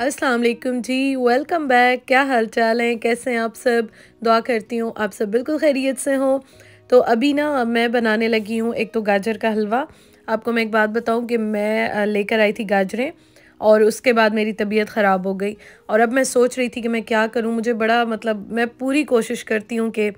अस्सलाम वालेकुम जी, welcome back. क्या हाल चाल है, कैसे हैं आप सब? दुआ करती हूँ आप सब बिल्कुल खैरियत से हो। तो अभी ना मैं बनाने लगी हूँ एक तो गाजर का हलवा। आपको मैं एक बात बताऊँ कि मैं लेकर आई थी गाजरें और उसके बाद मेरी तबीयत ख़राब हो गई और अब मैं सोच रही थी कि मैं क्या करूँ। मुझे बड़ा मतलब मैं पूरी कोशिश करती हूँ कि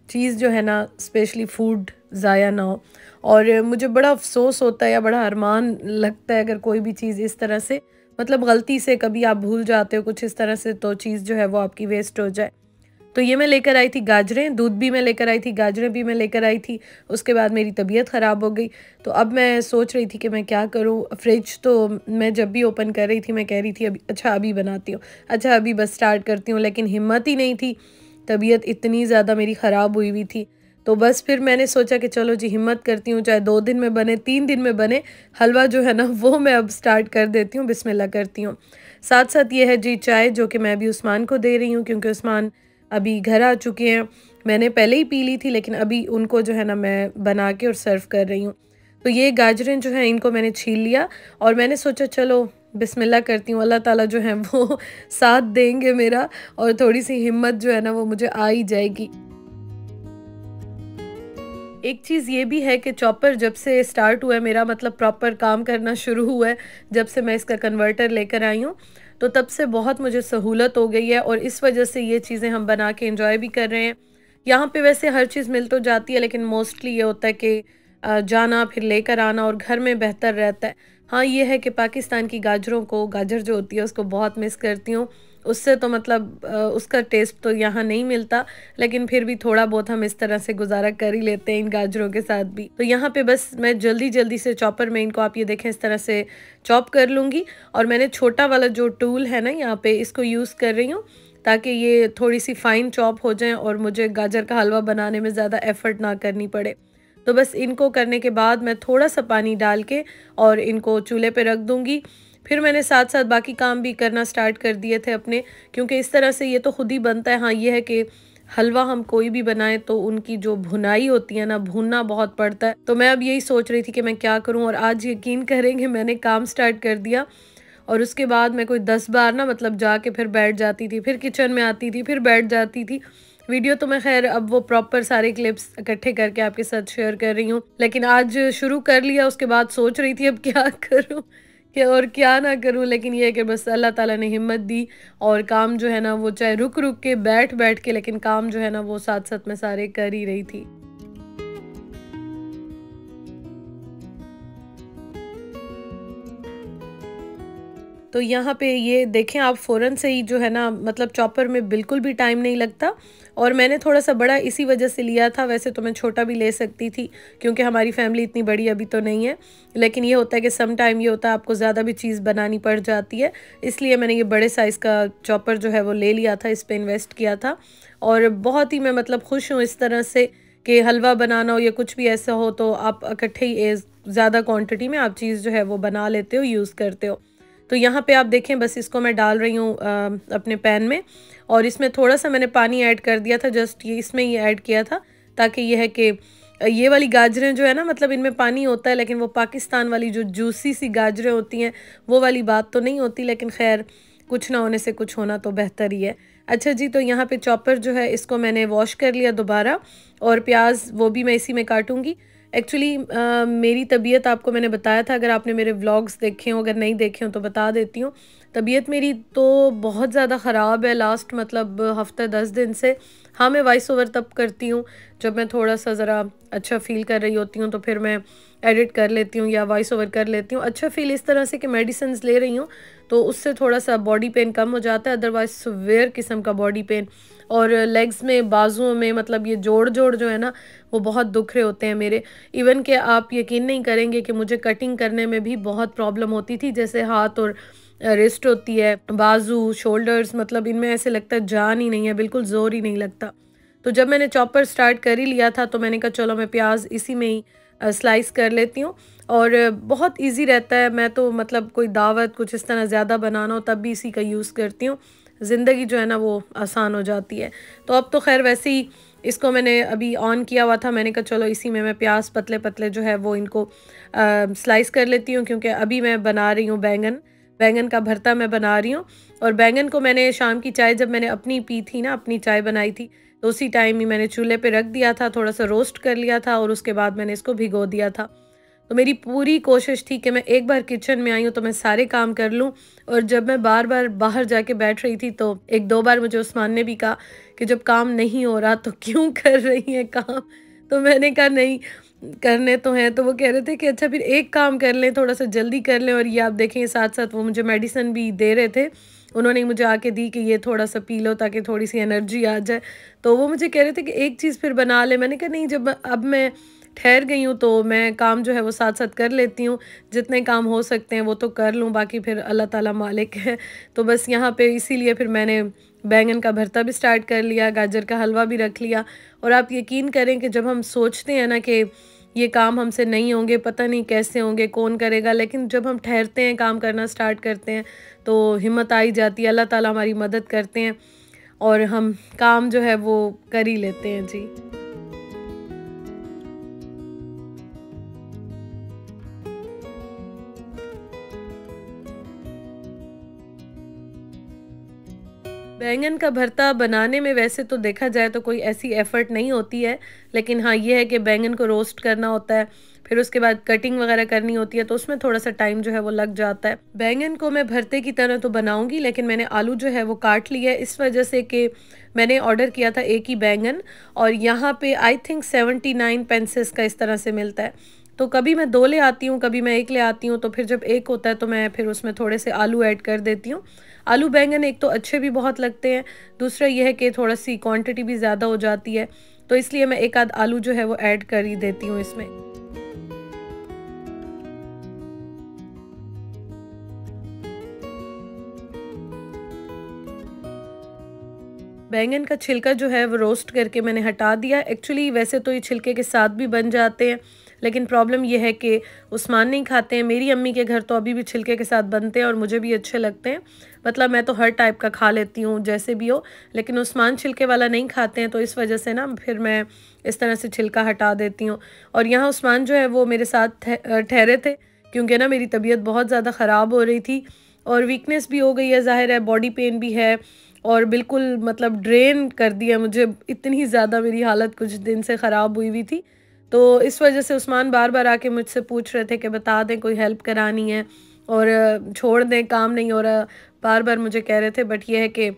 चीज़ जो है ना स्पेशली फूड ज़ाया ना हो, और मुझे बड़ा अफ़सोस होता है या बड़ा अरमान लगता है अगर कोई भी चीज़ इस तरह से मतलब गलती से कभी आप भूल जाते हो कुछ इस तरह से, तो चीज़ जो है वो आपकी वेस्ट हो जाए। तो ये मैं लेकर आई थी गाजरें, दूध भी मैं लेकर आई थी, गाजरें भी मैं लेकर आई थी। उसके बाद मेरी तबीयत ख़राब हो गई। तो अब मैं सोच रही थी कि मैं क्या करूँ। फ्रिज तो मैं जब भी ओपन कर रही थी मैं कह रही थी अभी अच्छा अभी बनाती हूँ, अच्छा अभी बस स्टार्ट करती हूँ, लेकिन हिम्मत ही नहीं थी। तबीयत इतनी ज़्यादा मेरी ख़राब हुई हुई थी। तो बस फिर मैंने सोचा कि चलो जी हिम्मत करती हूँ, चाहे 2 दिन में बने 3 दिन में बने, हलवा जो है ना वो मैं अब स्टार्ट कर देती हूँ, बिस्मिल्लाह करती हूँ। साथ साथ ये है जी चाय, जो कि मैं अभी उस्मान को दे रही हूँ क्योंकि उस्मान अभी घर आ चुके हैं। मैंने पहले ही पी ली थी लेकिन अभी उनको जो है ना मैं बना के और सर्व कर रही हूँ। तो ये गाजरें जो हैं इनको मैंने छील लिया और मैंने सोचा चलो बिस्मिल्लाह करती हूँ, अल्लाह ताला जो है वो साथ देंगे मेरा और थोड़ी सी हिम्मत जो है ना वो मुझे आ ही जाएगी। एक चीज़ ये भी है कि चॉपर जब से स्टार्ट हुआ है मेरा, मतलब प्रॉपर काम करना शुरू हुआ है, जब से मैं इसका कन्वर्टर लेकर आई हूँ, तो तब से बहुत मुझे सहूलत हो गई है और इस वजह से ये चीज़ें हम बना के एंजॉय भी कर रहे हैं। यहाँ पे वैसे हर चीज़ मिल तो जाती है लेकिन मोस्टली ये होता है कि जाना फिर लेकर आना और घर में बेहतर रहता है। हाँ, ये है कि पाकिस्तान की गाजरों को, गाजर जो होती है उसको बहुत मिस करती हूँ। उससे तो मतलब उसका टेस्ट तो यहाँ नहीं मिलता, लेकिन फिर भी थोड़ा बहुत हम इस तरह से गुज़ारा कर ही लेते हैं इन गाजरों के साथ भी। तो यहाँ पे बस मैं जल्दी-जल्दी से चॉपर में इनको, आप ये देखें, इस तरह से चॉप कर लूँगी और मैंने छोटा वाला जो टूल है ना यहाँ पे, इसको यूज़ कर रही हूँ ताकि ये थोड़ी-सी फ़ाइन चॉप हो जाएँ और मुझे गाजर का हलवा बनाने में ज़्यादा एफ़र्ट ना करनी पड़े। तो बस इनको करने के बाद मैं थोड़ा-सा पानी डाल के और इनको चूल्हे पे रख दूँगी। फिर मैंने साथ-साथ बाकी काम भी करना स्टार्ट कर दिए थे अपने, क्योंकि इस तरह से ये तो खुद ही बनता है। हाँ, ये है कि हलवा हम कोई भी बनाएँ तो उनकी जो भुनाई होती है ना, भूनना बहुत पड़ता है। तो मैं अब यही सोच रही थी कि मैं क्या करूँ, और आज यकीन करेंगे मैंने काम स्टार्ट कर दिया और उसके बाद मैं कोई 10 बार ना मतलब जाके फिर बैठ जाती थी, फिर किचन में आती थी, फिर बैठ जाती थी। वीडियो तो मैं ख़ैर अब वो प्रॉपर सारे क्लिप्स इकट्ठे करके आपके साथ शेयर कर रही हूँ। लेकिन आज शुरू कर लिया, उसके बाद सोच रही थी अब क्या करूँ क्या और क्या ना करूँ। लेकिन ये है कि बस अल्लाह ताला ने हिम्मत दी और काम जो है ना वो चाहे रुक-रुक के, बैठ-बैठ के, लेकिन काम जो है ना वो साथ-साथ मैं सारे कर ही रही थी। तो यहाँ पे ये देखें आप, फ़ौरन से ही जो है ना मतलब चॉपर में बिल्कुल भी टाइम नहीं लगता, और मैंने थोड़ा-सा बड़ा इसी वजह से लिया था। वैसे तो मैं छोटा भी ले सकती थी क्योंकि हमारी फ़ैमिली इतनी बड़ी अभी तो नहीं है। लेकिन ये होता है कि सम टाइम ये होता है आपको ज़्यादा भी चीज़ बनानी पड़ जाती है। इसलिए मैंने ये बड़े साइज़ का चॉपर जो है वो ले लिया था, इस पे इन्वेस्ट किया था और बहुत ही मैं मतलब खुश हूँ इस तरह से कि हलवा बनाना हो या कुछ भी ऐसा हो तो आप इकट्ठे ही ज़्यादा क्वांटिटी में आप चीज़ जो है वो बना लेते हो, यूज़ करते हो। तो यहाँ पे आप देखें बस इसको मैं डाल रही हूँ अपने पैन में, और इसमें थोड़ा-सा मैंने पानी ऐड कर दिया था, जस्ट ये इसमें ही ऐड किया था ताकि ये है कि ये वाली गाजरें जो है ना मतलब इनमें पानी होता है, लेकिन वो पाकिस्तान वाली जो जूसी सी गाजरें होती हैं वो वाली बात तो नहीं होती, लेकिन ख़ैर कुछ ना होने से कुछ होना तो बेहतर ही है। अच्छा जी, तो यहाँ पे चॉपर जो है इसको मैंने वॉश कर लिया दोबारा, और प्याज़ वो भी मैं इसी में काटूँगी। एक्चुअली मेरी तबीयत आपको मैंने बताया था, अगर आपने मेरे व्लॉग्स देखे हों, अगर नहीं देखे हों तो बता देती हूँ। तबीयत मेरी तो बहुत ज़्यादा ख़राब है लास्ट मतलब हफ़्ता 10 दिन से। हाँ, मैं वॉइस ओवर तब करती हूँ जब मैं थोड़ा-सा ज़रा अच्छा फ़ील कर रही होती हूँ, तो फिर मैं एडिट कर लेती हूँ या वॉइस ओवर कर लेती हूँ। अच्छा फ़ील इस तरह से कि मेडिसिन्स ले रही हूँ, तो उससे थोड़ा-सा बॉडी पेन कम हो जाता है, अदरवाइज़ सीवियर किस्म का बॉडी पेन, और लेग्स में, बाजुओं में, मतलब ये जोड़-जोड़ जो है ना वो बहुत दुख रहे होते हैं मेरे। इवन कि आप यकीन नहीं करेंगे कि मुझे कटिंग करने में भी बहुत प्रॉब्लम होती थी, जैसे हाथ और रिस्ट होती है, बाजू, शोल्डर्स, मतलब इनमें ऐसे लगता है जान ही नहीं है, बिल्कुल ज़ोर ही नहीं लगता। तो जब मैंने चॉपर स्टार्ट कर ही लिया था तो मैंने कहा चलो मैं प्याज इसी में ही स्लाइस कर लेती हूँ, और बहुत इजी रहता है। मैं तो मतलब कोई दावत कुछ इस तरह ज़्यादा बनाना हो तब भी इसी का यूज़ करती हूँ। ज़िंदगी जो है ना वो आसान हो जाती है। तो अब तो खैर वैसे ही इसको मैंने अभी ऑन किया हुआ था, मैंने कहा चलो इसी में मैं प्याज पतले पतले जो है वो इनको स्लाइस कर लेती हूँ, क्योंकि अभी मैं बना रही हूँ बैंगन। बैंगन का भरता मैं बना रही हूँ। और बैंगन को मैंने शाम की चाय जब मैंने अपनी पी थी ना, अपनी चाय बनाई थी, तो उसी टाइम ही मैंने चूल्हे पे रख दिया था, थोड़ा-सा रोस्ट कर लिया था और उसके बाद मैंने इसको भिगो दिया था। तो मेरी पूरी कोशिश थी कि मैं एक बार किचन में आई हूँ तो मैं सारे काम कर लूँ। और जब मैं बार-बार बाहर जाके बैठ रही थी तो 1-2 बार मुझे उस्मान ने भी कहा कि जब काम नहीं हो रहा तो क्यों कर रही हैं काम? तो मैंने कहा नहीं, करने तो हैं। तो वो कह रहे थे कि अच्छा फिर एक काम कर लें, थोड़ा-सा जल्दी कर लें। और ये आप देखें साथ-साथ वो मुझे मेडिसिन भी दे रहे थे। उन्होंने मुझे आके दी कि ये थोड़ा-सा पी लो ताकि थोड़ी-सी एनर्जी आ जाए। तो वो मुझे कह रहे थे कि एक चीज़ फिर बना ले। मैंने कहा नहीं, जब अब मैं ठहर गई हूँ तो मैं काम जो है वो साथ-साथ कर लेती हूँ। जितने काम हो सकते हैं वो तो कर लूँ, बाकी फिर अल्लाह ताला मालिक है। तो बस यहाँ पे इसीलिए फिर मैंने बैंगन का भरता भी स्टार्ट कर लिया, गाजर का हलवा भी रख लिया। और आप यकीन करें कि जब हम सोचते हैं ना कि ये काम हमसे नहीं होंगे, पता नहीं कैसे होंगे, कौन करेगा, लेकिन जब हम ठहरते हैं, काम करना स्टार्ट करते हैं, तो हिम्मत आ ही जाती है। अल्लाह ताला हमारी मदद करते हैं और हम काम जो है वो कर ही लेते हैं। जी। बैंगन का भरता बनाने में वैसे तो देखा जाए तो कोई ऐसी एफ़र्ट नहीं होती है, लेकिन हाँ, ये है कि बैंगन को रोस्ट करना होता है, फिर उसके बाद कटिंग वग़ैरह करनी होती है, तो उसमें थोड़ा-सा टाइम जो है वो लग जाता है। बैंगन को मैं भरते की तरह तो बनाऊँगी, लेकिन मैंने आलू जो है वो काट लिया है, इस वज़ह से कि मैंने ऑर्डर किया था एक ही बैंगन, और यहाँ पे आई थिंक 79 पेंसेस का इस तरह से मिलता है। तो कभी मैं 2 ले आती हूँ, कभी मैं 1 ले आती हूँ, तो फिर जब 1 होता है तो मैं फिर उसमें थोड़े से आलू ऐड कर देती हूँ। आलू बैंगन एक तो अच्छे भी बहुत लगते हैं, दूसरा ये है कि थोड़ी-सी क्वांटिटी भी ज़्यादा हो जाती है, तो इसलिए मैं 1 आध आलू जो है वो ऐड कर ही देती हूँ इसमें। बैंगन का छिलका जो है वो रोस्ट करके मैंने हटा दिया। एक्चुअली वैसे तो ये छिलके के साथ भी बन जाते हैं, लेकिन प्रॉब्लम ये है कि उस्मान नहीं खाते हैं। मेरी अम्मी के घर तो अभी भी छिलके के साथ बनते हैं और मुझे भी अच्छे लगते हैं। मतलब मैं तो हर टाइप का खा लेती हूँ जैसे भी हो, लेकिन उस्मान छिलके वाला नहीं खाते हैं, तो इस वजह से ना फिर मैं इस तरह से छिलका हटा देती हूँ। और यहाँ उस्मान जो है वो मेरे साथ ठहरे थे, क्योंकि ना मेरी तबीयत बहुत ज़्यादा ख़राब हो रही थी और वीकनेस भी हो गई है, ज़ाहिर है, बॉडी पेन भी है और बिल्कुल मतलब ड्रेन कर दिया मुझे। इतनी ज़्यादा मेरी हालत कुछ दिन से ख़राब हुई हुई थी। तो इस वजह से उस्मान बार-बार आके मुझसे पूछ रहे थे कि बता दें, कोई हेल्प करानी है और छोड़ दें, काम नहीं हो रहा। बार-बार मुझे कह रहे थे, बट ये है कि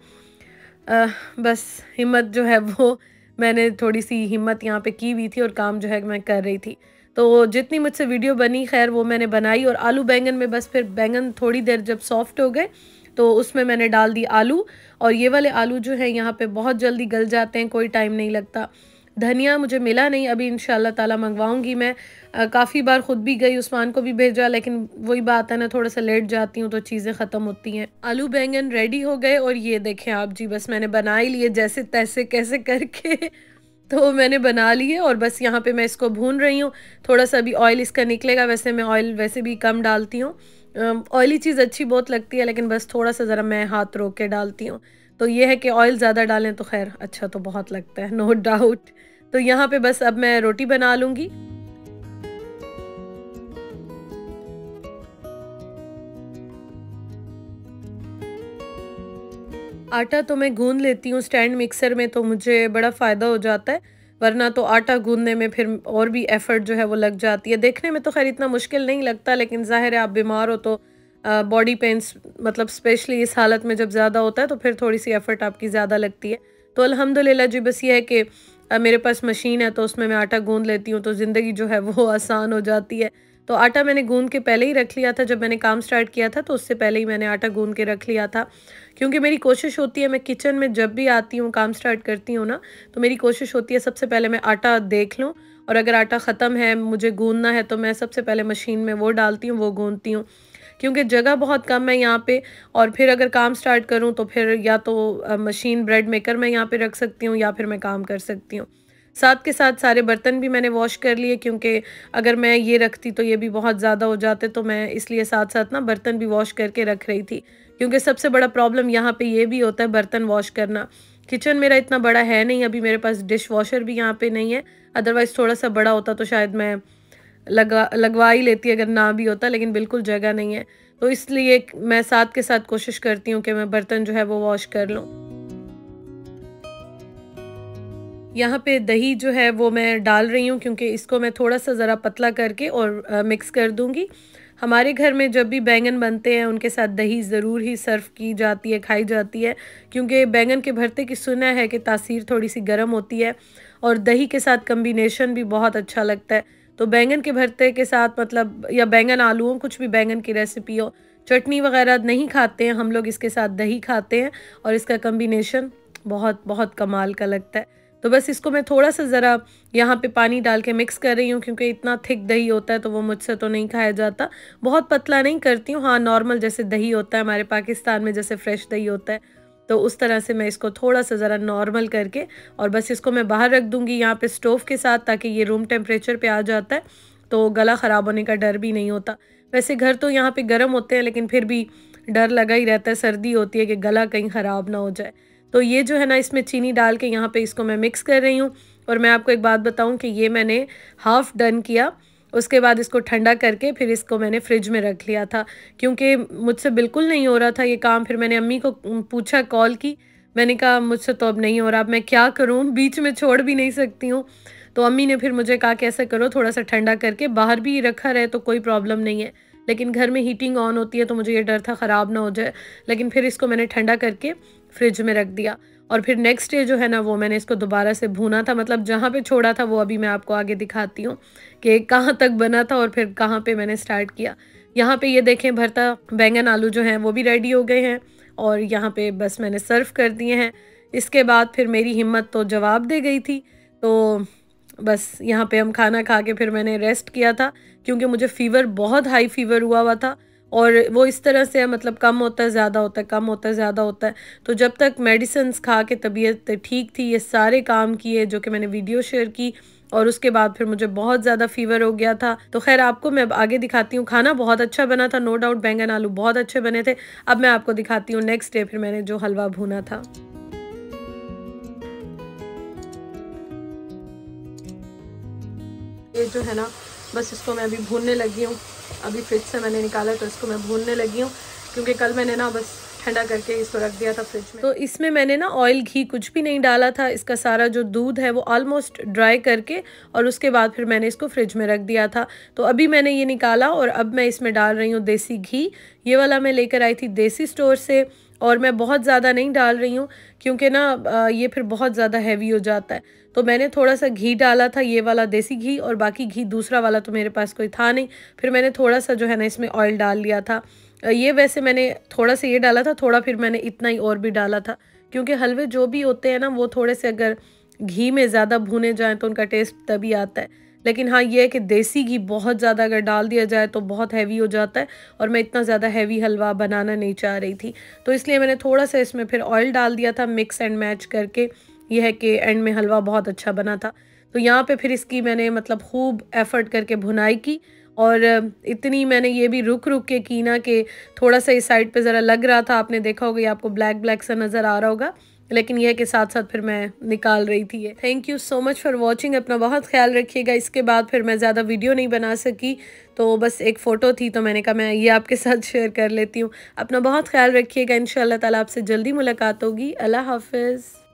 बस हिम्मत जो है वो मैंने थोड़ी-सी हिम्मत यहाँ पे की हुई थी और काम जो है मैं कर रही थी। तो जितनी मुझसे वीडियो बनी खैर वो मैंने बनाई। और आलू बैंगन में बस फिर बैंगन थोड़ी देर जब सॉफ्ट हो गए तो उसमें मैंने डाल दी आलू। और ये वाले आलू जो है यहाँ पे बहुत जल्दी गल जाते हैं, कोई टाइम नहीं लगता। धनिया मुझे मिला नहीं, अभी इंशाल्लाह ताला मंगवाऊँगी मैं। काफ़ी बार खुद भी गई, उस्मान को भी भेजा, लेकिन वही बात है ना, थोड़ा-सा लेट जाती हूँ तो चीज़ें ख़त्म होती हैं। आलू बैंगन रेडी हो गए और ये देखें आप जी, बस मैंने बना ही लिए जैसे-तैसे कैसे करके तो मैंने बना लिए और बस यहाँ पे मैं इसको भून रही हूँ। थोड़ा-सा अभी ऑयल इसका निकलेगा, वैसे मैं ऑयल वैसे भी कम डालती हूँ। ऑयली चीज़ अच्छी बहुत लगती है, लेकिन बस थोड़ा-सा ज़रा मैं हाथ रोक के डालती हूँ। तो ये है कि ऑयल ज़्यादा डालें तो ख़ैर अच्छा तो बहुत लगता है, नो डाउट। तो यहाँ पे बस अब मैं रोटी बना लूँगी। आटा तो मैं गूँध लेती हूँ स्टैंड मिक्सर में, तो मुझे बड़ा फ़ायदा हो जाता है, वरना तो आटा गूँधने में फिर और भी एफ़र्ट जो है वो लग जाती है। देखने में तो ख़ैर इतना मुश्किल नहीं लगता, लेकिन ज़ाहिर है आप बीमार हो तो बॉडी पेन्स मतलब स्पेशली इस हालत में जब ज़्यादा होता है तो फिर थोड़ी-सी एफ़र्ट आपकी ज़्यादा लगती है। तो अल्हम्दुलिल्लाह जी, बस ये है कि मेरे पास मशीन है तो उसमें मैं आटा गूँध लेती हूँ, तो ज़िंदगी जो है वो आसान हो जाती है। तो आटा मैंने गूँध के पहले ही रख लिया था, जब मैंने काम स्टार्ट किया था तो उससे पहले ही मैंने आटा गूँध के रख लिया था। क्योंकि मेरी कोशिश होती है, मैं किचन में जब भी आती हूँ, काम स्टार्ट करती हूँ ना, तो मेरी कोशिश होती है सबसे पहले मैं आटा देख लूँ, और अगर आटा ख़त्म है, मुझे गूँधना है, तो मैं सबसे पहले मशीन में वो डालती हूँ, वो गूँधती हूँ। क्योंकि जगह बहुत कम है यहाँ पे, और फिर अगर काम स्टार्ट करूँ तो फिर या तो मशीन ब्रेड मेकर मैं यहाँ पे रख सकती हूँ या फिर मैं काम कर सकती हूँ। साथ के साथ सारे बर्तन भी मैंने वॉश कर लिए, क्योंकि अगर मैं ये रखती तो ये भी बहुत ज़्यादा हो जाते, तो मैं इसलिए साथ-साथ ना बर्तन भी वॉश करके रख रही थी। क्योंकि सबसे बड़ा प्रॉब्लम यहाँ पे ये भी होता है बर्तन वॉश करना। किचन मेरा इतना बड़ा है नहीं, अभी मेरे पास डिश वॉशर भी यहाँ पे नहीं है, अदरवाइज़ थोड़ा-सा बड़ा होता तो शायद मैं लगवा ही लेती अगर ना भी होता, लेकिन बिल्कुल जगह नहीं है। तो इसलिए मैं साथ के साथ कोशिश करती हूँ कि मैं बर्तन जो है वो वॉश कर लूँ। यहाँ पे दही जो है वो मैं डाल रही हूँ, क्योंकि इसको मैं थोड़ा सा ज़रा पतला करके और मिक्स कर दूँगी। हमारे घर में जब भी बैंगन बनते हैं उनके साथ दही ज़रूर ही सर्व की जाती है, खाई जाती है, क्योंकि बैंगन के भरते की सुना है कि तासीर थोड़ी सी गर्म होती है और दही के साथ कम्बिनेशन भी बहुत अच्छा लगता है। तो बैंगन के भरते के साथ मतलब, या बैंगन आलू हो, कुछ भी बैंगन की रेसिपी हो, चटनी वगैरह नहीं खाते हैं हम लोग, इसके साथ दही खाते हैं और इसका कम्बिनेशन बहुत बहुत कमाल का लगता है। तो बस इसको मैं थोड़ा सा ज़रा यहाँ पे पानी डाल के मिक्स कर रही हूँ, क्योंकि इतना थिक दही होता है तो वो मुझसे तो नहीं खाया जाता। बहुत पतला नहीं करती हूँ, हाँ नॉर्मल जैसे दही होता है हमारे पाकिस्तान में, जैसे फ्रेश दही होता है, तो उस तरह से मैं इसको थोड़ा सा ज़रा नॉर्मल करके और बस इसको मैं बाहर रख दूँगी यहाँ पे स्टोव के साथ, ताकि ये रूम टेम्परेचर पे आ जाता है तो गला ख़राब होने का डर भी नहीं होता। वैसे घर तो यहाँ पे गर्म होते हैं, लेकिन फिर भी डर लगा ही रहता है, सर्दी होती है कि गला कहीं ख़राब ना हो जाए। तो ये जो है ना, इसमें चीनी डाल के यहाँ पे इसको मैं मिक्स कर रही हूँ। और मैं आपको एक बात बताऊँ कि ये मैंने हाफ़ डन किया, उसके बाद इसको ठंडा करके फिर इसको मैंने फ्रिज में रख लिया था, क्योंकि मुझसे बिल्कुल नहीं हो रहा था ये काम। फिर मैंने अम्मी को पूछा, कॉल की, मैंने कहा मुझसे तो अब नहीं हो रहा, अब मैं क्या करूँ, बीच में छोड़ भी नहीं सकती हूँ। तो अम्मी ने फिर मुझे कहा कि ऐसा करो, थोड़ा सा ठंडा करके, बाहर भी रखा रहे तो कोई प्रॉब्लम नहीं है, लेकिन घर में हीटिंग ऑन होती है तो मुझे ये डर था ख़राब ना हो जाए। लेकिन फिर इसको मैंने ठंडा करके फ्रिज में रख दिया और फिर नेक्स्ट डे जो है ना, वो मैंने इसको दोबारा से भूना था, मतलब जहाँ पे छोड़ा था वो अभी मैं आपको आगे दिखाती हूँ कि कहाँ तक बना था और फिर कहाँ पे मैंने स्टार्ट किया। यहाँ पे ये देखें, भरता बैंगन आलू जो हैं वो भी रेडी हो गए हैं और यहाँ पे बस मैंने सर्व कर दिए हैं। इसके बाद फिर मेरी हिम्मत तो जवाब दे गई थी, तो बस यहाँ पे हम खाना खा के फिर मैंने रेस्ट किया था, क्योंकि मुझे फ़ीवर, बहुत हाई फ़ीवर हुआ था और वो इस तरह से है, मतलब कम होता है ज़्यादा होता है, कम होता है ज़्यादा होता है। तो जब तक मेडिसिन्स खा के तबीयत ठीक थी, ये सारे काम किए जो कि मैंने वीडियो शेयर की, और उसके बाद फिर मुझे बहुत ज़्यादा फ़ीवर हो गया था। तो खैर आपको मैं अब आगे दिखाती हूँ। खाना बहुत अच्छा बना था, नो डाउट बैंगन आलू बहुत अच्छे बने थे। अब मैं आपको दिखाती हूँ नेक्स्ट डे फिर मैंने जो हलवा भूना था। ये जो है ना, बस इसको मैं अभी भूनने लगी हूँ। अभी फ्रिज से मैंने निकाला तो इसको मैं भूनने लगी हूँ, क्योंकि कल मैंने ना बस ठंडा करके इसको रख दिया था फ्रिज में। तो इसमें मैंने ना ऑयल घी कुछ भी नहीं डाला था, इसका सारा जो दूध है वो ऑलमोस्ट ड्राई करके और उसके बाद फिर मैंने इसको फ्रिज में रख दिया था। तो अभी मैंने ये निकाला और अब मैं इसमें डाल रही हूँ देसी घी। ये वाला मैं लेकर आई थी देसी स्टोर से और मैं बहुत ज़्यादा नहीं डाल रही हूँ, क्योंकि ना ये फिर बहुत ज़्यादा हैवी हो जाता है। तो मैंने थोड़ा सा घी डाला था, ये वाला देसी घी, और बाकी घी दूसरा वाला तो मेरे पास कोई था नहीं। फिर मैंने थोड़ा सा जो है ना इसमें ऑयल डाल लिया था। ये वैसे मैंने थोड़ा सा ये डाला था, थोड़ा फिर मैंने इतना ही और भी डाला था, क्योंकि हलवे जो भी होते हैं ना वो थोड़े से अगर घी में ज़्यादा भुने जाएँ तो उनका टेस्ट तभी आता है। लेकिन हाँ, ये है कि देसी घी बहुत ज़्यादा अगर डाल दिया जाए तो बहुत हैवी हो जाता है, और मैं इतना ज़्यादा हैवी हलवा बनाना नहीं चाह रही थी। तो इसलिए मैंने थोड़ा सा इसमें फिर ऑयल डाल दिया था, मिक्स एंड मैच करके। यह है कि एंड में हलवा बहुत अच्छा बना था। तो यहाँ पे फिर इसकी मैंने मतलब खूब एफ़र्ट करके भुनाई की, और इतनी मैंने ये भी रुक रुक के की ना कि थोड़ा सा इस साइड पे ज़रा लग रहा था, आपने देखा होगा, ये आपको ब्लैक ब्लैक सा नज़र आ रहा होगा, लेकिन यह है कि साथ साथ फिर मैं निकाल रही थी ये। Thank you so much for watching. अपना बहुत ख्याल रखिएगा। इसके बाद फिर मैं ज़्यादा वीडियो नहीं बना सकी, तो बस एक फ़ोटो थी तो मैंने कहा मैं ये आपके साथ शेयर कर लेती हूँ। अपना बहुत ख्याल रखिएगा। इंशाअल्लाह ताला आपसे जल्दी मुलाकात होगी। अल्लाह हाफ़िज़।